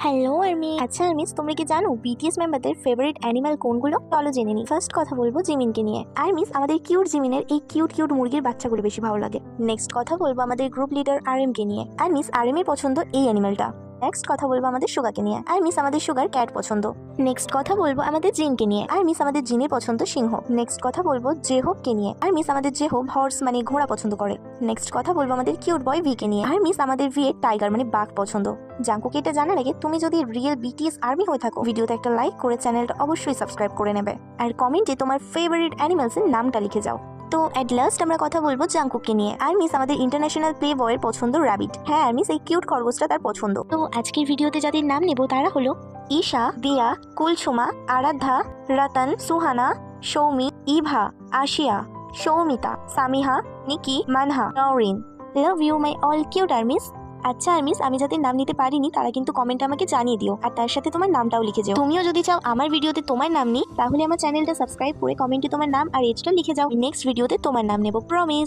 Hello army. আচ্ছা armies, তোমরা কি জানো বিটিএস মেম্বারদের ফেভারিট অ্যানিমাল কোনগুলো? চলো জেনে নিই। ফার্স্ট কথা বলবো জিমিনকে নিয়ে। আর্মিস, আমাদের কিউট জিমিনের এই কিউট কিউট মুরগির বাচ্চাগুলো বেশি ভালো লাগে। নেক্সট কথা বলবো আমাদের গ্রুপ লিডার আরএম কে নিয়ে। আর্মিস, আরএম এর পছন্দ এই অ্যানিমালটা। নেক্সট কথা বলবো আমাদের সুগাকে নিয়ে। আর্মিস, আমাদের সুগার ক্যাট পছন্দ। নেক্সট কথা বলবো আমাদের জিনকে নিয়ে। আর্মিস, আমাদের জিনের পছন্দ সিংহ। নেক্সট কথা বলবো জেহোবকে নিয়ে। আর্মিস, আমাদের জেহোব হর্স মানে ঘোড়া পছন্দ করে। নেক্সট কথা বলবো আমাদের কিউট বয় ভিকে নিয়ে। আর্মিস, আমাদের ভি এর টাইগার মানে বাঘ পছন্দ। জাঙ্কুকে এটা জানার আগে তুমি যদি রিয়েল বিটিএস আর্মি হয়ে থাকো, ভিডিওতে একটা লাইক করে চ্যানেলটা অবশ্যই সাবস্ক্রাইব করে নেবে আর কমেন্টে তোমার ফেভারিট অ্যানিমালস এর নামটা লিখে যাও। তো এট লাস্ট আমরা কথা বলবো জাঙ্কুককে নিয়ে। আর্মিস, আমাদের ইন্টারন্যাশনাল প্লে বয়ের পছন্দ র্যাবিট। হ্যাঁ আর্মিস, এই কিউট খরগোশটা তার পছন্দ। তো আজকের ভিডিওতে যাদের নাম নেব তারা হলো Isha, Diya, Kulsuma, Aradhya, Ratan, Suhana, Soumi, Iva, Ashia, Soumita, Samiha, Niki, Manha, Nowrin. Love you my all cute armies. আচ্ছা আর্মিস, আমি যাদের নাম নিতে পারিনি তারা কিন্তু কমেন্টে আমাকে জানিয়ে দিও আর তার সাথে তোমার নামটাও লিখে যাও। তুমিও যদি চাও আমার ভিডিওতে তোমার নাম নিই, তাহলে আমার চ্যানেলটা সাবস্ক্রাইব করে কমেন্টে তোমার নাম আর এজটা লিখে যাও। নেক্সট ভিডিওতে তোমার নাম নেব, প্রমিস।